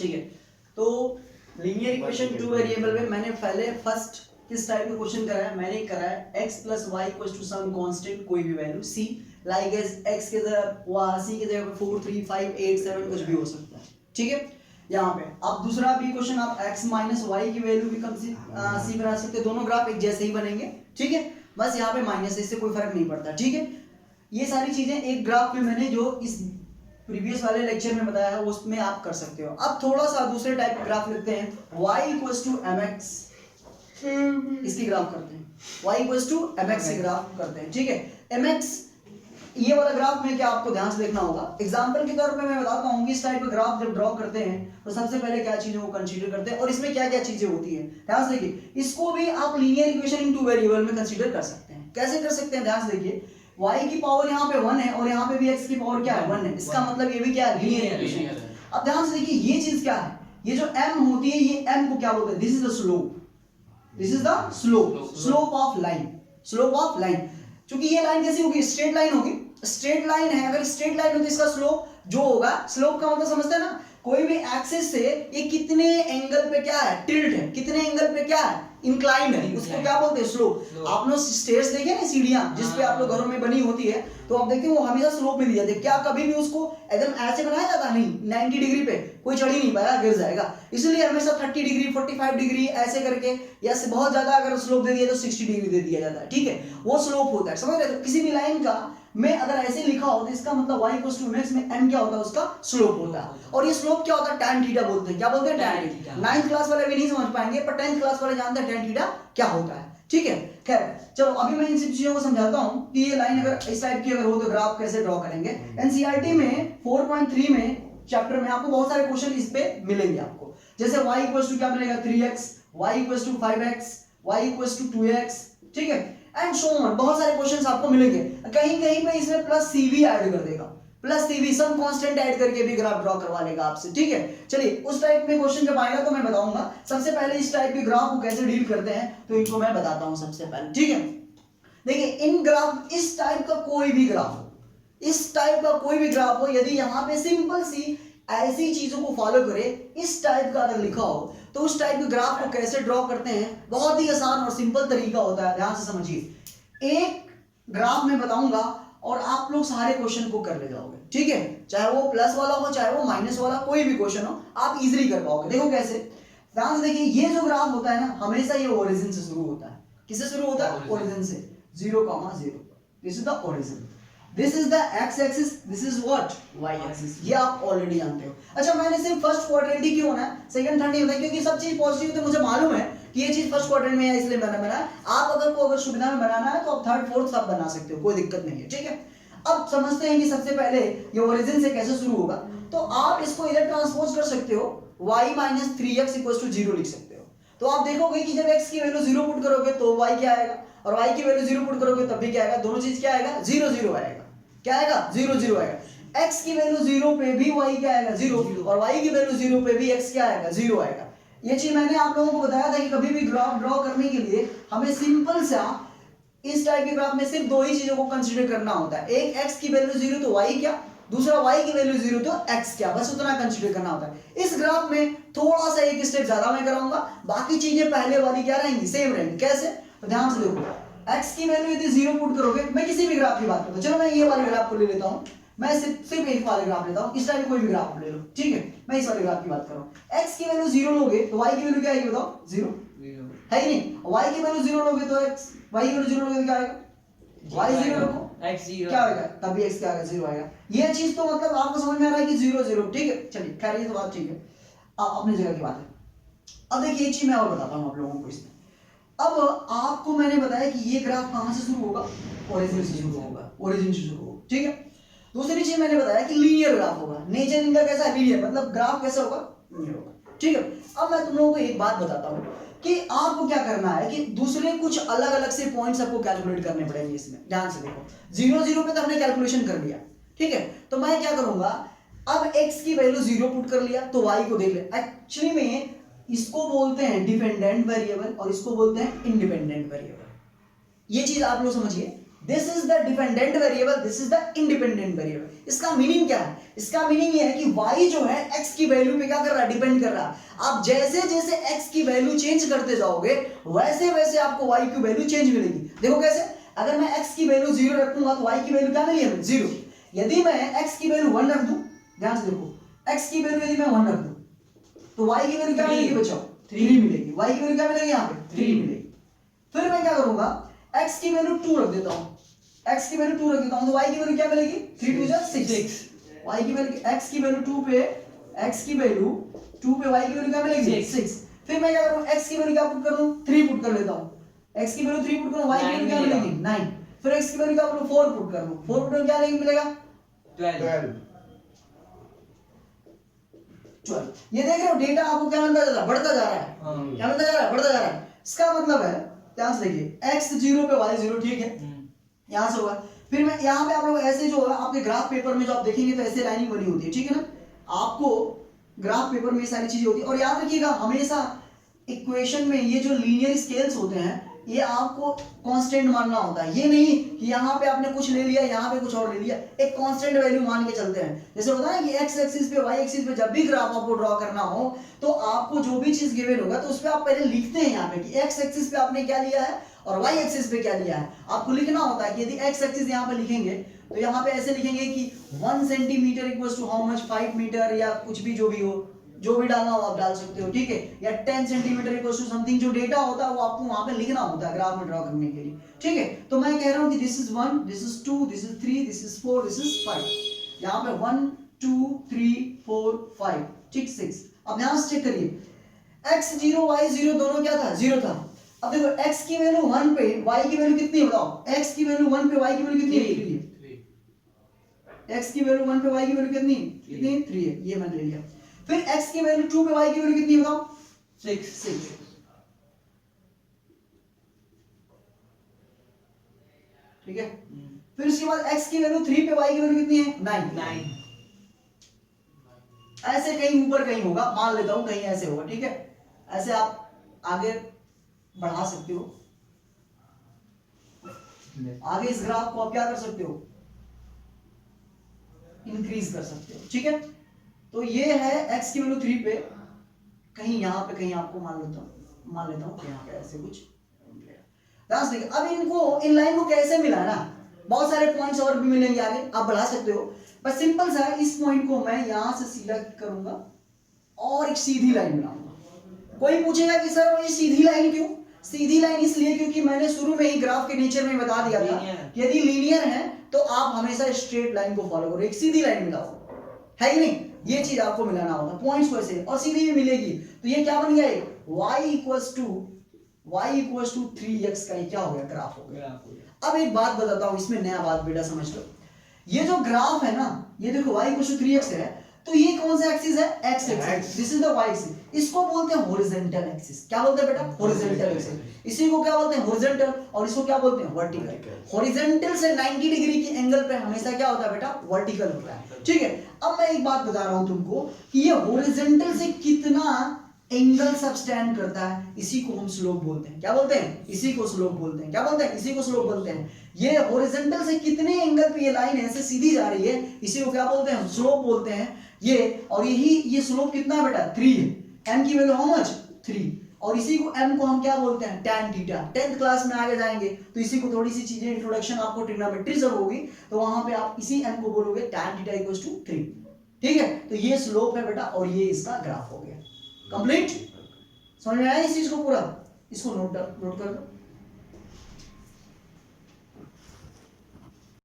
ठीक है, तो लीनियर इक्वेशन टू वेरिएबल में मैंने पहले फर्स्ट किस टाइप का क्वेश्चन कराया, मैंने कराया x plus y equals to some constant कोई भी value c, like as x के जगह c के जगह 4 3 5 8 7 कुछ भी हो सकता है। ठीक है, यहाँ पे अब दूसरा भी क्वेश्चन आप x माइनस वाई की वैल्यू भी कम सी बना सकते हैं, दोनों ग्राफ एक जैसे ही बनेंगे। ठीक है, बस यहाँ पे माइनस है, इससे कोई फर्क नहीं पड़ता। ठीक है, ये सारी चीजें एक ग्राफ में मैंने जो इस प्रीवियस वाले लेक्चर में बताया है उसमें आप कर सकते हो। अब थोड़ा सा दूसरे टाइप का ग्राफ लिखते हैं, y इक्वल्स टू mx, इसकी ग्राफ करते हैं, y इक्वल्स टू mx की ग्राफ करते हैं। ठीक है, mx ये वाला ग्राफ में क्या आपको ध्यान से देखना होगा। एग्जांपल के तौर पे मैं बताता हूँ कि इस टाइप का ग्राफ जब ड्रॉ करते हैं तो सबसे पहले क्या चीजों को कंसीडर करते हैं और इसमें क्या क्या चीजें होती है, ध्यान से देखिए। इसको भी आप linear equation in two variable में कंसीडर कर सकते हैं। कैसे कर सकते हैं, ध्यान से देखिए, y की पावर यहाँ पे 1 है और यहाँ पे भी x की पावर क्या है 1 है, इसका मतलब ये भी क्या है, लीनियर इक्वेशन है। अब ध्यान से देखिए, ये चीज क्या है, ये जो m होती है, ये m को क्या बोलते हैं, this is the slope, this is the slope of line, slope of line. क्योंकि ये लाइन कैसी होगी, स्ट्रेट लाइन होगी, स्ट्रेट लाइन है, अगर स्ट्रेट लाइन हो तो इसका स्लोप जो होगा, स्लोप का मतलब समझते हैं ना, कोई भी एक्सिस से ये कितने एंगल पे क्या है, टिल्ट है, कितने एंगल पे क्या है, इंक्लाइंड है, उसको क्या बोलते हैं, स्लोप। आप लोग स्टेयर्स देखे ना, सीढ़ियां जिस पे आप लोग घरों में बनी होती है, तो आप देखते हैं वो हमेशा स्लोप में दी जाती है। क्या कभी भी उसको एकदम ऐसे बनाया जाता नहीं, 90 डिग्री पे कोई चढ़ ही नहीं पाया, गिर जाएगा। इसलिए हमेशा 30 डिग्री 45 डिग्री ऐसे करके, या बहुत ज्यादा अगर स्लोप दे दिया तो 60 डिग्री दे दिया जाता है। ठीक है, वो स्लोप होता है, समझ रहे हो। किसी भी लाइन का में अगर ऐसे लिखा हो तो इसका मतलब y इक्वल्स टू mx में n क्या होता है, उसका स्लोप होता है। और ये स्लोप क्या होता है, tan थीटा बोलते हैं। क्या बोलते हैं, tan थीटा। 9th क्लास वाले भी नहीं समझ पाएंगे, पर 10th क्लास वाले जानते हैं tan थीटा क्या होता है। ठीक है, खैर चलो अभी मैं इन सब चीजों को समझाता हूं कि ये लाइन अगर इस टाइप की अगर हो तो ग्राफ कैसे ड्रॉ करेंगे। एनसीईआरटी में 4.3 में चैप्टर में आपको बहुत सारे क्वेश्चन इस पे मिलेंगे आपको। जैसे y इक्वल्स टू क्या मिलेगा, 3x, y equals to 5x, y equals to 2x, ठीक है, एंड सो ऑन। बहुत सारे क्वेश्चंस आपको मिलेंगे। कहीं कहीं पे इसमें प्लस सी भी ऐड कर देगा, प्लस सी भी, सम कांस्टेंट ऐड करके भी ग्राफ ड्रॉ करवा लेगा आपसे। ठीक है, चलिए उस टाइप में क्वेश्चन जब आएगा तो मैं बताऊंगा। सबसे पहले इस टाइप के ग्राफ को कैसे डील करते हैं तो इनको मैं बताता हूं सबसे पहले। ठीक है, देखिए इन ग्राफ, इस टाइप का कोई भी ग्राफ हो, इस टाइप का कोई भी ग्राफ हो, यदि यहाँ पे सिंपल सी ऐसी चीजों को फॉलो करे, इस टाइप का अगर लिखा हो तो उस टाइप के ग्राफ को कैसे ड्रॉ करते हैं, बहुत ही आसान और सिंपल तरीका होता है। ध्यान से समझिए, एक ग्राफ में बताऊंगा और आप लोग सारे क्वेश्चन को कर ले जाओगे। ठीक है, चाहे वो प्लस वाला हो चाहे वो माइनस वाला, कोई भी क्वेश्चन हो आप इजीली कर पाओगे। देखो कैसे, ध्यान से देखिए, ये जो ग्राफ होता है ना, हमेशा ये ओरिजिन से शुरू होता है। किससे शुरू होता है, ओरिजिन से, 0,0। This is the origin, this is the x axis, this is what, y axis. ये आप ऑलरेडी जानते हो। अच्छा, मैंने सिर्फ फर्स्ट क्वाड्रेंट ही क्यों होना है, सेकंड थर्ड नहीं होता, क्योंकि सब चीज पॉजिटिव तो मुझे मालूम है कि ये चीज फर्स्ट क्वाड्रेंट में है, इसलिए मैंने बनाया। आप अगर सुविधा में बनाना है तो आप थर्ड फोर्थ सब बना सकते हो, कोई दिक्कत नहीं है। ठीक है, अब समझते हैं कि सबसे पहले ये ओरिजिन से कैसे शुरू होगा। तो आप इसको इधर ट्रांसपोज कर सकते हो, y minus 3x equals to 0 लिख सकते हो। तो आप देखोगे कि जब x की वैल्यू 0 पुट करोगे तो y क्या आएगा, और y की वैल्यू 0 पुट करोगे तब भी क्या आएगा, दोनों चीज क्या आएगा, 0 0 आएगा। क्या आएगा, 0 0 आएगा। x की वैल्यू 0 पे भी y क्या आएगा, 0, और y की वैल्यू 0 पे भी x क्या आएगा, 0 आएगा। ये चीज मैंने आप लोगों को बताया था कि कभी भी ग्राफ ड्रॉ करने के लिए हमें सिंपल सा इस टाइप के ग्राफ में सिर्फ दो ही चीजों को कंसीडर करना होता है। एक x की वैल्यू 0 तो y क्या, दूसरा y की वैल्यू 0 तो x क्या, बस उतना कंसीडर करना होता है। इस ग्राफ में थोड़ा सा एक स्टेप ज्यादा मैं कराऊंगा, बाकी चीजें पहले वाली क्या रहेंगी, सेम रहेंगी। कैसे, तो ध्यान से देखो, x की वैल्यू यदि 0 पुट करोगे, मैं किसी भी ग्राफ की बात करता हूं, चलो मैं ये वाले ग्राफ को ले लेता हूं, मैं सिर्फ एक वाले ग्राफ लेता हूं, इस टाइप कोई भी ग्राफ ले लो। ठीक है, मैं इस वाले ग्राफ की बात कर रहा हूं। x की वैल्यू 0 लोगे तो y की वैल्यू क्या आएगी, बताओ, 0 है ही नहीं। y की वैल्यू 0 लोगे तो x, y की वैल्यू 0 लोगे तो क्या आएगा, y 0 रखो, x 0 क्या आएगा, तब भी x क्या आएगा, 0 आएगा। ये चीज तो मतलब आपको समझ में आ रहा है कि 0 0। ठीक है, चलिए खैर ये तो बात ठीक है, अब अपनी जगह की बात है। अब देखिए एक चीज मैं और बताता हूं आप लोगों को इसमें। अब आपको मैंने बताया कि ये ग्राफ कहां से शुरू होगा, ओरिजिन से शुरू होगा, ओरिजिन से शुरू होगा। ठीक है, दूसरी चीज मैंने बताया कि लीनियर ग्राफ होगा। नेचर इनका कैसा है, लीनियर, मतलब ग्राफ कैसा होगा, लीनियर होगा। ठीक है, अब मैं तुम लोगों को एक बात बताता हूं कि आपको क्या करना है कि दूसरे कुछ अलग अलग से पॉइंट्स आपको कैलकुलेट करने पड़ेंगे इसमें। ध्यान से देखो, 0 0 पे तो हमने कैलकुलेशन कर लिया। ठीक है, तो मैं क्या करूंगा, अब x की वैल्यू 0 पुट कर लिया तो y को देख ले। एक्चुअली में इसको बोलते हैं डिपेंडेंट वेरिएबल और इसको बोलते हैं इंडिपेंडेंट वेरिएबल। ये चीज आप लोग समझिए, this is the dependent variable, this is the independent variable. इसका मीनिंग क्या है? इसका मीनिंग ये है कि y जो है x की वैल्यू पे क्या कर रहा है? डिपेंड कर रहा है। आप जैसे जैसे x की वैल्यू चेंज करते जाओगे वैसे वैसे आपको y की वैल्यू चेंज मिलेगी। देखो कैसे, अगर मैं x की वैल्यू 0 रखूंगा तो y की वैल्यू क्या मिली हमें? 0। यदि मैं x की वैल्यू 1 रख दूं, ध्यान से देखो, x की वैल्यू यदि मैं 1 रख दूं तो y की वैल्यू क्या मिलेगी बच्चों? 3 मिलेगी। y की वैल्यू क्या मिलेगी? यहाँ पे 3 मिलेगी। फिर मैं क्या करूंगा, x की वैल्यू 2 रख देता हूं, x की वैल्यू 2 रख देता हूं तो y की वैल्यू क्या मिलेगी? 3 2 6। y की वैल्यू, x की वैल्यू 2 पे, x की वैल्यू 2 पे y की वैल्यू क्या मिलेगी? 6। फिर मैं क्या करूं, x की वैल्यू क्या पुट करूं? 3 पुट कर लेता हूं। x की वैल्यू 3 पुट करूं, y की वैल्यू क्या मिलेगी? 9। फिर x की वैल्यू क्या करूं? 4 पुट कर लूं। 4 पुट क्या मिलेगा? 12। ये देख रहे हो, डेटा आपको क्या बनता जा रहा है? बढ़ता जा रहा है। क्या बनता जा रहा है? बढ़ता जा रहा है। इसका मतलब है, ध्यान से देखिए, x 0 पे y 0, ठीक है, यहां से होगा। फिर मैं यहाँ पे आप लोग ऐसे जो है आपके ग्राफ पेपर में जो आप देखेंगे तो ऐसे लाइनिंग बनी होती है, ठीक है ना? आपको ग्राफ पेपर में ये सारी चीजें होती है। और याद रखिएगा हमेशा इक्वेशन में ये जो लीनियर स्केल्स होते हैं ये आपको कांस्टेंट मानना होता है। ये नहीं कि यहाँ पे आपने कुछ ले लिया, यहाँ पे कुछ और ले लिया, एक कांस्टेंट वैल्यू मान के चलते हैं। जैसे होता है ना कि एक्स एक्सिस पे, वाई एक्सिस पे जब भी ग्राफ आपको ड्रॉ करना हो तो आपको जो भी चीज गिवन होगा तो उस पर आप पहले लिखते हैं यहाँ पे कि एक्स एक्सिस पे आपने क्या लिया है और वाई एक्सिस पे क्या लिया है। आपको लिखना होता है कि यदि एक्स एक्सिस यहाँ पे लिखेंगे तो यहाँ पे ऐसे लिखेंगे कि 1 centimetre equals to how much, 5 metre या कुछ भी जो भी हो, जो भी डालना हो आप डाल सकते हो, ठीक है। या 10 सेंटीमीटर इक्वल्स टू समथिंग, जो डेटा होता है वो आपको वहां पे लिखना होता है ग्राफ में ड्रॉ करने के लिए, ठीक है। तो मैं कह रहा हूं कि this is 1, this is 2, this is 3, this is 4, this is 5। यहाँ पे 1 2 3 4 5, ठीक, 6। अब यहां से चेक करिए, x0 y0 दोनों क्या था? 0 था। अब देखो x की वैल्यू 1 पे y की वैल्यू कितनी है बताओ? x की वैल्यू 1 पे y की वैल्यू कितनी है? 3 है। x की वैल्यू 1 पे y की वैल्यू कितनी? कितनी? 3 है। ये मैंने ले लिया। फिर x की वैल्यू 2 पे y की वैल्यू कितनी है बताओ? 6। ठीक है। फिर उसके बाद x की वैल्यू 3 पे y की वैल्यू कितनी है? 9। ऐसे कहीं ऊपर कहीं होगा, मान लेता हूं कहीं ऐसे होगा, ठीक है। ऐसे आप आगे बढ़ा सकते हो, आगे इस ग्राफ को आप क्या कर सकते हो? इंक्रीज कर सकते हो, ठीक है। तो ये है x की वैल्यू 3 पे, कहीं यहाँ पे कहीं आपको मान लेता हूँ कि यहाँ पे ऐसे कुछ। अब इनको, इन लाइन को कैसे मिलाना? बहुत सारे पॉइंट्स और भी मिलेंगे आगे, आप बढ़ा सकते हो। बस सिंपल सा है, इस पॉइंट को मैं यहां से सीधा करूंगा और एक सीधी लाइन बनाऊंगा। कोई पूछेगा कि सर वो ये सीधी लाइन क्यों? सीधी लाइन इसलिए क्योंकि मैंने शुरू में ही ग्राफ के नेचर में बता दिया था, यदि लीनियर है तो आप हमेशा स्ट्रेट लाइन को फॉलो करो, एक सीधी लाइन मिलाओ, है कि नहीं? ये चीज आपको मिलाना होगा, पॉइंट्स को ऐसे, और सीधी भी मिलेगी। तो ये क्या बन गया? y इक्वल्स टू 3x का ये क्या हो गया? ग्राफ हो गया। अब एक बात बताता हूं, इसमें नया बात बेटा समझ लो। ये जो ग्राफ है ना, ये देखो y इक्वल्स टू 3x है, तो ये कौन सा एक्सिस है? x axis. This is the y axis. इसको बोलते हैं हॉरिजॉन्टल एक्सिस। क्या बोलते हैं बेटा? Horizontal axis. इसी को क्या बोलते हैं? हॉरिजॉन्टल। और इसको क्या बोलते हैं? वर्टिकल। हॉरिजॉन्टल से 90 डिग्री के एंगल पे हमेशा क्या होता है बेटा? वर्टिकल होता है, ठीक है। अब मैं एक बात बता रहा हूं तुमको कि ये हॉरिजॉन्टल से कितना एंगल सबस्टैंड करता है, इसी को हम स्लोप बोलते हैं। क्या बोलते हैं? इसी को स्लोप बोलते हैं। क्या बोलते हैं? इसी को स्लोप बोलते हैं। ये हॉरिजॉन्टल से कितने एंगल पे ये लाइन ऐसे सीधी जा रही है, इसी को क्या बोलते हैं? स्लोप बोलते हैं ये। और यही ये स्लोप कितना है बेटा? 3 है। m की वैल्यू हाउ मच? 3। और इसी को m को हम क्या बोलते हैं? tan theta. 10th क्लास में आगे जाएंगे तो इसी को थोड़ी सी चीजें इंट्रोडक्शन आपको ट्रिग्नोमेट्री से होगी, तो वहां पे आप इसी m को बोलोगे tan थीटा इक्वल्स टू 3, ठीक है। तो ये स्लोप है बेटा और ये इसका ग्राफ हो गया। कंप्लीट? समझ में आया इस चीज को पूरा? इसको नोट कर लो।